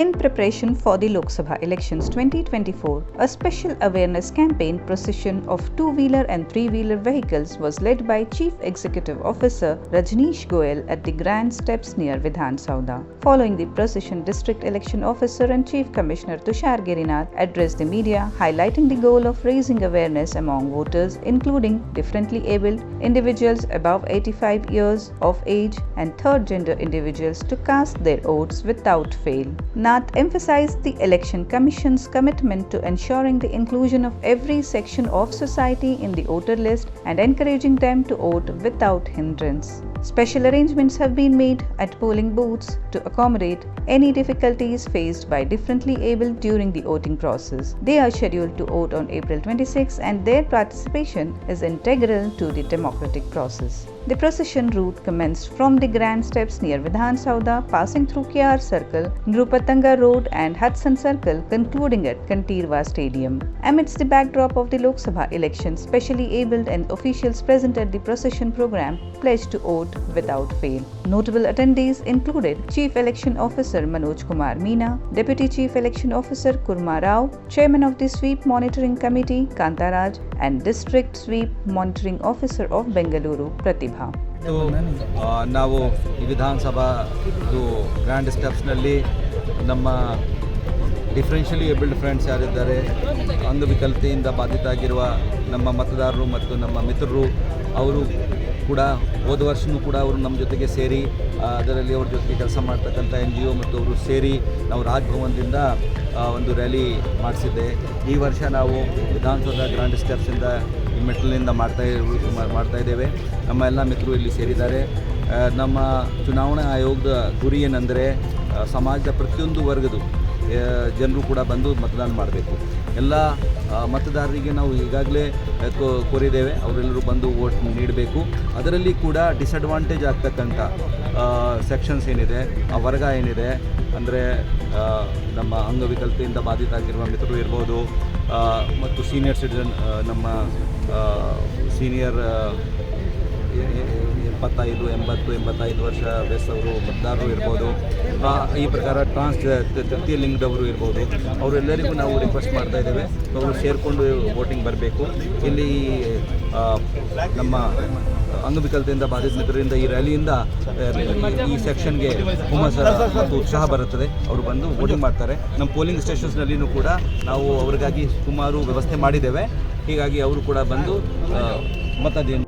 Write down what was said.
In preparation for the Lok Sabha elections 2024, a special awareness campaign procession of two-wheeler and three-wheeler vehicles was led by Chief Executive Officer Rajneesh Goyal at the Grand Steps near Vidhan Sauda. Following the procession, District Election Officer and Chief Commissioner Tushar Girinath addressed the media, highlighting the goal of raising awareness among voters, including differently abled individuals above 85 years of age and third-gender individuals to cast their votes without fail. Nath emphasized the Election Commission's commitment to ensuring the inclusion of every section of society in the voter list and encouraging them to vote without hindrance. Special arrangements have been made at polling booths to accommodate any difficulties faced by differently abled during the voting process. They are scheduled to vote on April 26 and their participation is integral to the democratic process. The procession route commenced from the Grand Steps near Vidhan Sauda, passing through KR Circle, Nrupatanga Road and Hudson Circle, concluding at Kantirwa Stadium. Amidst the backdrop of the Lok Sabha election, specially abled and officials present at the procession program pledged to vote without fail. Notable attendees included Chief Election Officer Manoj Kumar Meena, Deputy Chief Election Officer Kurma Rao, Chairman of the Sweep Monitoring Committee Kantaraj and District Sweep Monitoring Officer of Bengaluru Pratibha. ನಾವು ಈ ವಿಧಾನಸಭಾದು grand ಸ್ಟೆಪ್ಸ್ನಲ್ಲಿ ನಮ್ಮ ಡಿಫ್ರೆನ್ಷಿಯಲಿ abled friends ಯಾರಿದ್ದಾರೆ, ಅಂಗವಿಕಲತೆಯಿಂದ ಬಾಧಿತ ಆಗಿರುವ ನಮ್ಮ ಮತದಾರರು ಮತ್ತು ನಮ್ಮ ಮಿತ್ರರು, ಅವರು ಕೂಡ ಹೋದ ವರ್ಷವೂ ಕೂಡ ಅವರು ನಮ್ಮ ಜೊತೆಗೆ ಸೇರಿ ಅದರಲ್ಲಿ ಅವ್ರ ಜೊತೆಗೆ ಕೆಲಸ ಮಾಡ್ತಕ್ಕಂಥ NGO ಮತ್ತು ಅವರು ಸೇರಿ ನಾವು ರಾಜಭವನದಿಂದ ಒಂದು ರ್ಯಾಲಿ ಮಾಡಿಸಿದ್ದೆ. ಈ ವರ್ಷ ನಾವು ವಿಧಾನಸೌಧ ಗ್ರ್ಯಾಂಡ್ ಸ್ಟೆಪ್ಸಿಂದ ಈ ಮೆಟ್ಟಲಿನಿಂದ ಮಾಡ್ತಾ ಇದ್ದೇವೆ. ನಮ್ಮ ಎಲ್ಲ ಮಿತ್ರರು ಇಲ್ಲಿ ಸೇರಿದ್ದಾರೆ. ನಮ್ಮ ಚುನಾವಣಾ ಆಯೋಗದ ಗುರಿ ಏನಂದರೆ ಸಮಾಜದ ಪ್ರತಿಯೊಂದು ವರ್ಗದ ಜನರು ಕೂಡ ಬಂದು ಮತದಾನ ಮಾಡಬೇಕು. ಎಲ್ಲ ಮತದಾರರಿಗೆ ನಾವು ಈಗಾಗಲೇ ಕೋರಿದ್ದೇವೆ, ಅವರೆಲ್ಲರೂ ಬಂದು ವೋಟ್ ನೀಡಬೇಕು. ಅದರಲ್ಲಿ ಕೂಡ ಡಿಸಡ್ವಾಂಟೇಜ್ ಆಗ್ತಕ್ಕಂಥ ಸೆಕ್ಷನ್ಸ್ ಏನಿದೆ, ಆ ವರ್ಗ ಏನಿದೆ ಅಂದರೆ ನಮ್ಮ ಅಂಗವಿಕಲತೆಯಿಂದ ಬಾಧಿತ ಆಗಿರುವ ಮಿತ್ರರು ಇರ್ಬೋದು, ಮತ್ತು ಸೀನಿಯರ್ ಸಿಟಿಜನ್ ನಮ್ಮ ಸೀನಿಯರ್ 75, 80, 85 ವರ್ಷ ವಯಸ್ಸವರು ಮತದಾರರು ಇರ್ಬೋದು, ಈ ಪ್ರಕಾರ ತೃತೀಯ ಲಿಂಗದವರು ಇರ್ಬೋದು, ಅವರೆಲ್ಲರಿಗೂ ನಾವು ರಿಕ್ವೆಸ್ಟ್ ಮಾಡ್ತಾ ಇದ್ದೇವೆ ಅವರು ಸೇರಿಕೊಂಡು ವೋಟಿಂಗ್ ಬರಬೇಕು. ಇಲ್ಲಿ ನಮ್ಮ ಅಂಗವಿಕಲತೆಯಿಂದ ಬಾಧಿತ ಮಿತ್ರರಿಂದ ಈ ರ್ಯಾಲಿಯಿಂದ ಈ ಸೆಕ್ಷನ್ಗೆ ಹುಮ್ಮಸ್ಸು ಮತ್ತು ಉತ್ಸಾಹ ಬರುತ್ತದೆ. ಅವರು ಬಂದು ವೋಟಿಂಗ್ ಮಾಡ್ತಾರೆ. ನಮ್ಮ ಪೋಲಿಂಗ್ ಸ್ಟೇಷನ್ಸ್ನಲ್ಲಿಯೂ ಕೂಡ ನಾವು ಅವರಿಗಾಗಿ ಸುಮಾರು ವ್ಯವಸ್ಥೆ ಮಾಡಿದ್ದೇವೆ. ಹೀಗಾಗಿ ಅವರು ಕೂಡ ಬಂದು ಮತದಾನ